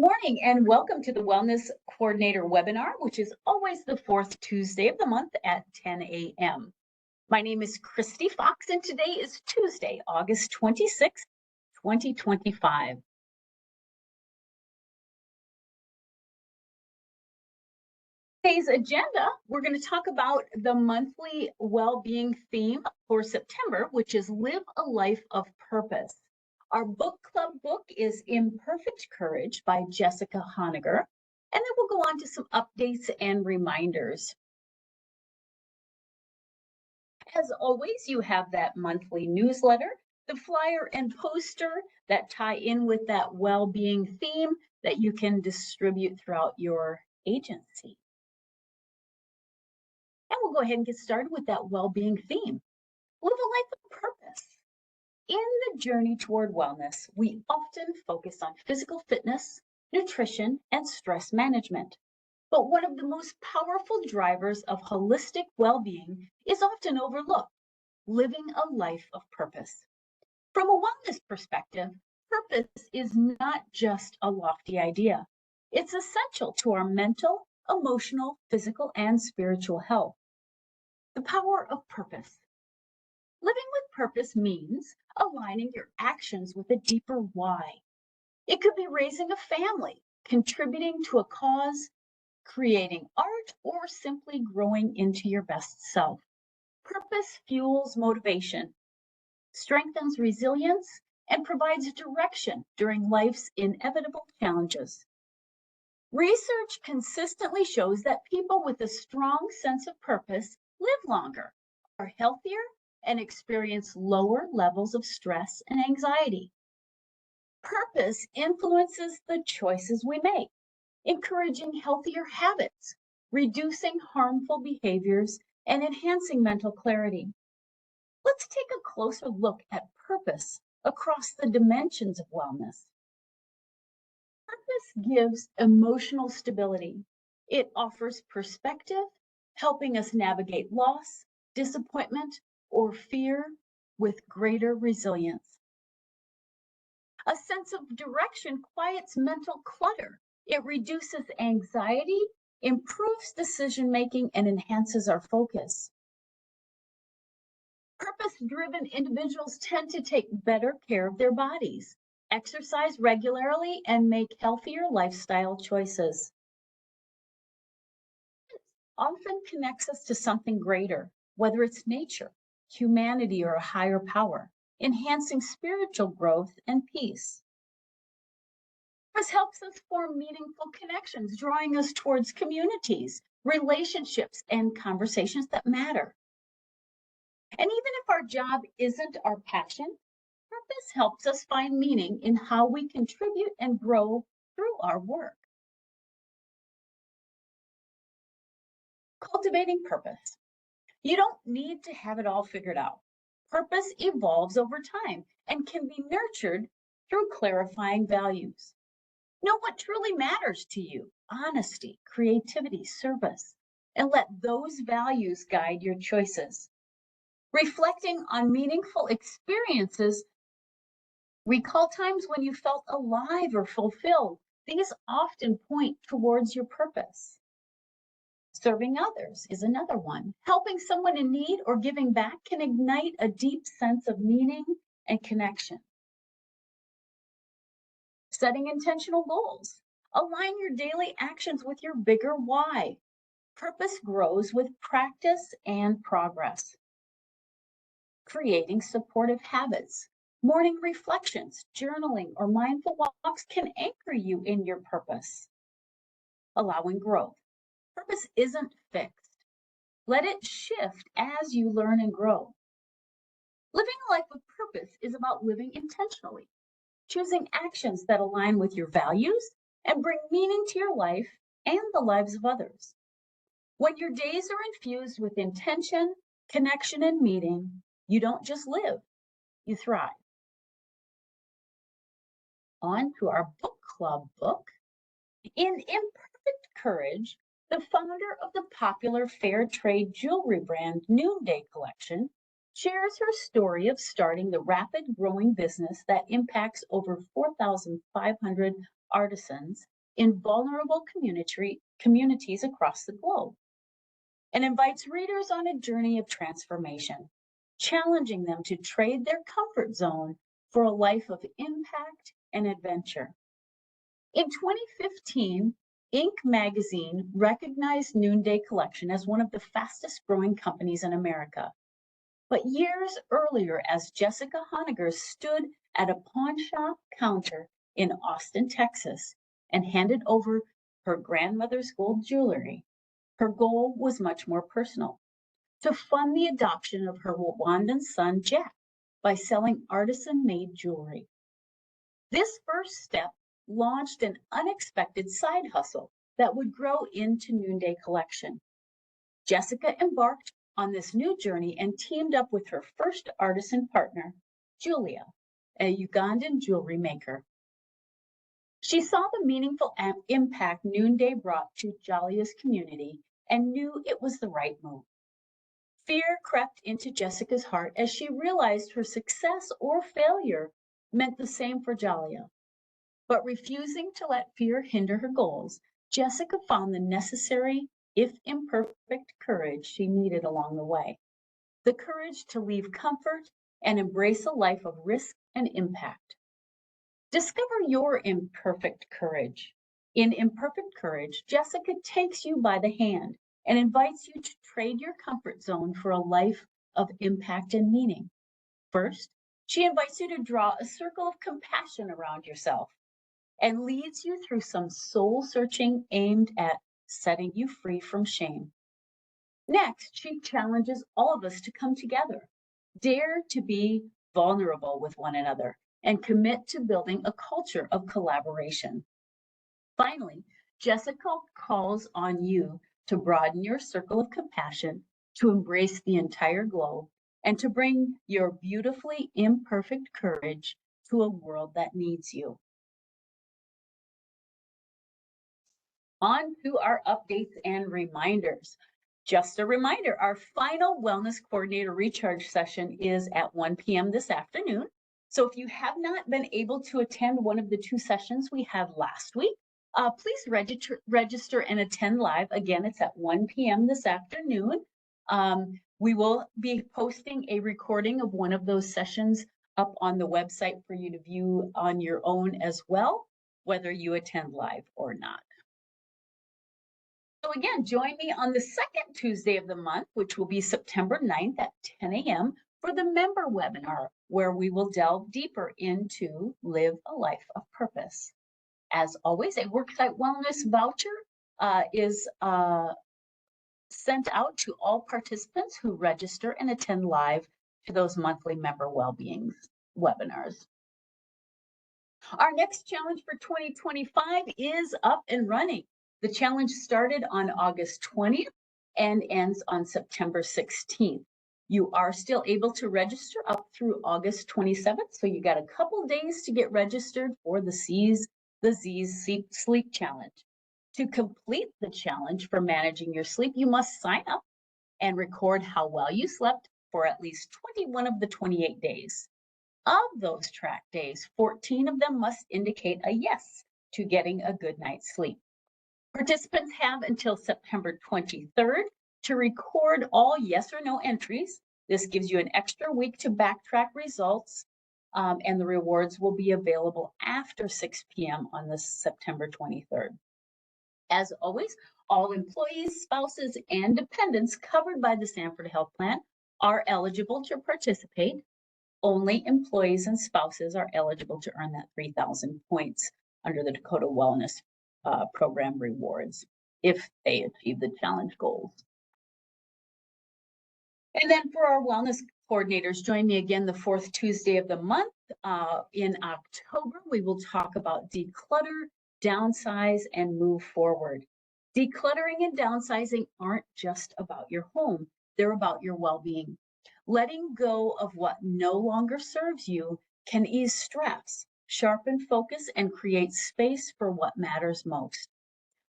Morning and welcome to the Wellness Coordinator webinar, which is always the fourth Tuesday of the month at 10 a.m. My name is Christy Fox, and today is Tuesday, August 26th, 2025. Today's agenda, we're going to talk about the monthly well-being theme for September, which is Live a Life of Purpose. Our book club book is Imperfect Courage by Jessica Honegger, and then we'll go on to some updates and reminders. As always, you have that monthly newsletter, the flyer and poster that tie in with that well-being theme that you can distribute throughout your agency. And we'll go ahead and get started with that well-being theme. Live a life of purpose. In the journey toward wellness, we often focus on physical fitness, nutrition, and stress management. But one of the most powerful drivers of holistic well-being is often overlooked: living a life of purpose. From a wellness perspective, purpose is not just a lofty idea. It's essential to our mental, emotional, physical, and spiritual health. The power of purpose. Living with purpose means aligning your actions with a deeper why. It could be raising a family, contributing to a cause, creating art, or simply growing into your best self. Purpose fuels motivation, strengthens resilience, and provides direction during life's inevitable challenges. Research consistently shows that people with a strong sense of purpose live longer, are healthier, and experience lower levels of stress and anxiety. Purpose influences the choices we make, encouraging healthier habits, reducing harmful behaviors, and enhancing mental clarity. Let's take a closer look at purpose across the dimensions of wellness. Purpose gives emotional stability. It offers perspective, helping us navigate loss, disappointment, or fear with greater resilience. A sense of direction quiets mental clutter. It reduces anxiety, improves decision-making, and enhances our focus. Purpose-driven individuals tend to take better care of their bodies, exercise regularly, and make healthier lifestyle choices. It often connects us to something greater, whether it's nature, humanity, or a higher power, enhancing spiritual growth and peace. This helps us form meaningful connections, drawing us towards communities, relationships, and conversations that matter. And even if our job isn't our passion, purpose helps us find meaning in how we contribute and grow through our work. Cultivating purpose. You don't need to have it all figured out. Purpose evolves over time and can be nurtured through clarifying values. Know what truly matters to you: honesty, creativity, service, and let those values guide your choices. Reflecting on meaningful experiences, recall times when you felt alive or fulfilled. These often point towards your purpose. Serving others is another one. Helping someone in need or giving back can ignite a deep sense of meaning and connection. Setting intentional goals. Align your daily actions with your bigger why. Purpose grows with practice and progress. Creating supportive habits. Morning reflections, journaling, or mindful walks can anchor you in your purpose. Allowing growth. Purpose isn't fixed. Let it shift as you learn and grow. Living a life of purpose is about living intentionally, choosing actions that align with your values and bring meaning to your life and the lives of others. When your days are infused with intention, connection, and meaning, you don't just live, you thrive. On to our book club book. In Imperfect Courage, the founder of the popular fair trade jewelry brand Noonday Collection shares her story of starting the rapid growing business that impacts over 4,500 artisans in vulnerable communities across the globe, and invites readers on a journey of transformation, challenging them to trade their comfort zone for a life of impact and adventure. In 2015, Inc. magazine recognized Noonday Collection as one of the fastest growing companies in America. But years earlier, as Jessica Honegger stood at a pawn shop counter in Austin, Texas, and handed over her grandmother's gold jewelry, her goal was much more personal: to fund the adoption of her Rwandan son, Jack, by selling artisan-made jewelry. This first step launched an unexpected side hustle that would grow into Noonday Collection. Jessica embarked on this new journey and teamed up with her first artisan partner, Julia, a Ugandan jewelry maker. She saw the meaningful impact Noonday brought to Julia's community and knew it was the right move. Fear crept into Jessica's heart as she realized her success or failure meant the same for Julia. But refusing to let fear hinder her goals, Jessica found the necessary, if imperfect, courage she needed along the way. The courage to leave comfort and embrace a life of risk and impact. Discover your imperfect courage. In Imperfect Courage, Jessica takes you by the hand and invites you to trade your comfort zone for a life of impact and meaning. First, she invites you to draw a circle of compassion around yourself and leads you through some soul searching aimed at setting you free from shame. Next, she challenges all of us to come together, dare to be vulnerable with one another, and commit to building a culture of collaboration. Finally, Jessica calls on you to broaden your circle of compassion, to embrace the entire globe, and to bring your beautifully imperfect courage to a world that needs you. On to our updates and reminders. Just a reminder, our final Wellness Coordinator Recharge session is at 1 p.m. this afternoon. So if you have not been able to attend one of the two sessions we had last week, please register and attend live. Again, it's at 1 p.m. this afternoon. We will be posting a recording of one of those sessions up on the website for you to view on your own as well, whether you attend live or not. So again, join me on the second Tuesday of the month, which will be September 9th at 10 a.m. for the member webinar, where we will delve deeper into Live a Life of Purpose. As always, a worksite wellness voucher is sent out to all participants who register and attend live to those monthly member well-being webinars. Our next challenge for 2025 is up and running. The challenge started on August 20th and ends on September 16th. You are still able to register up through August 27th, so you got a couple days to get registered for the Z's Sleep Challenge. To complete the challenge for managing your sleep, you must sign up and record how well you slept for at least 21 of the 28 days. Of those track days, 14 of them must indicate a yes to getting a good night's sleep. Participants have until September 23rd to record all yes or no entries. This gives you an extra week to backtrack results, and the rewards will be available after 6 p.m. on the September 23rd. As always, all employees, spouses, and dependents covered by the Sanford Health Plan are eligible to participate. Only employees and spouses are eligible to earn that 3,000 points under the Dakota Wellness Program rewards if they achieve the challenge goals. And then for our wellness coordinators, join me again the fourth Tuesday of the month. In October, we will talk about declutter, downsize, and move forward. Decluttering and downsizing aren't just about your home, they're about your well-being. Letting go of what no longer serves you can ease stress, sharpen focus, and create space for what matters most.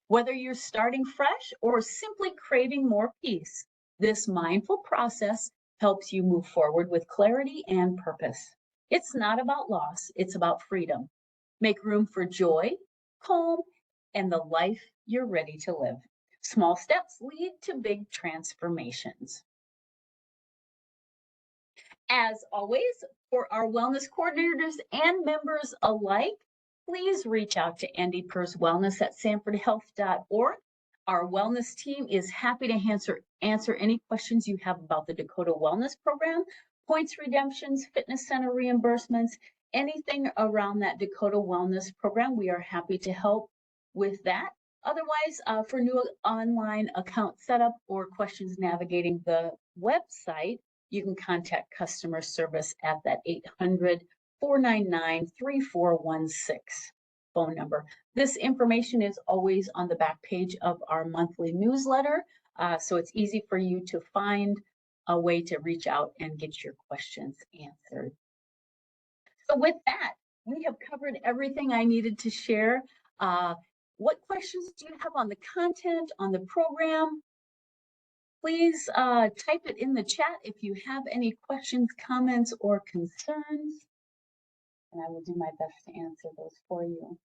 Whether you're starting fresh or simply craving more peace, this mindful process helps you move forward with clarity and purpose. It's not about loss, it's about freedom. Make room for joy, calm, and the life you're ready to live. Small steps lead to big transformations. As always, for our wellness coordinators and members alike, please reach out to Andy Purse Wellness at sanfordhealth.org. Our wellness team is happy to answer any questions you have about the Dakota Wellness Program, points redemptions, fitness center reimbursements, anything around that Dakota Wellness Program. We are happy to help with that. Otherwise, for new online account setup or questions navigating the website, you can contact customer service at that 800-499-3416 phone number. This information is always on the back page of our monthly newsletter, so it's easy for you to find a way to reach out and get your questions answered. So with that, we have covered everything I needed to share. What questions do you have on the content, on the program? Please type it in the chat if you have any questions, comments, or concerns, and I will do my best to answer those for you.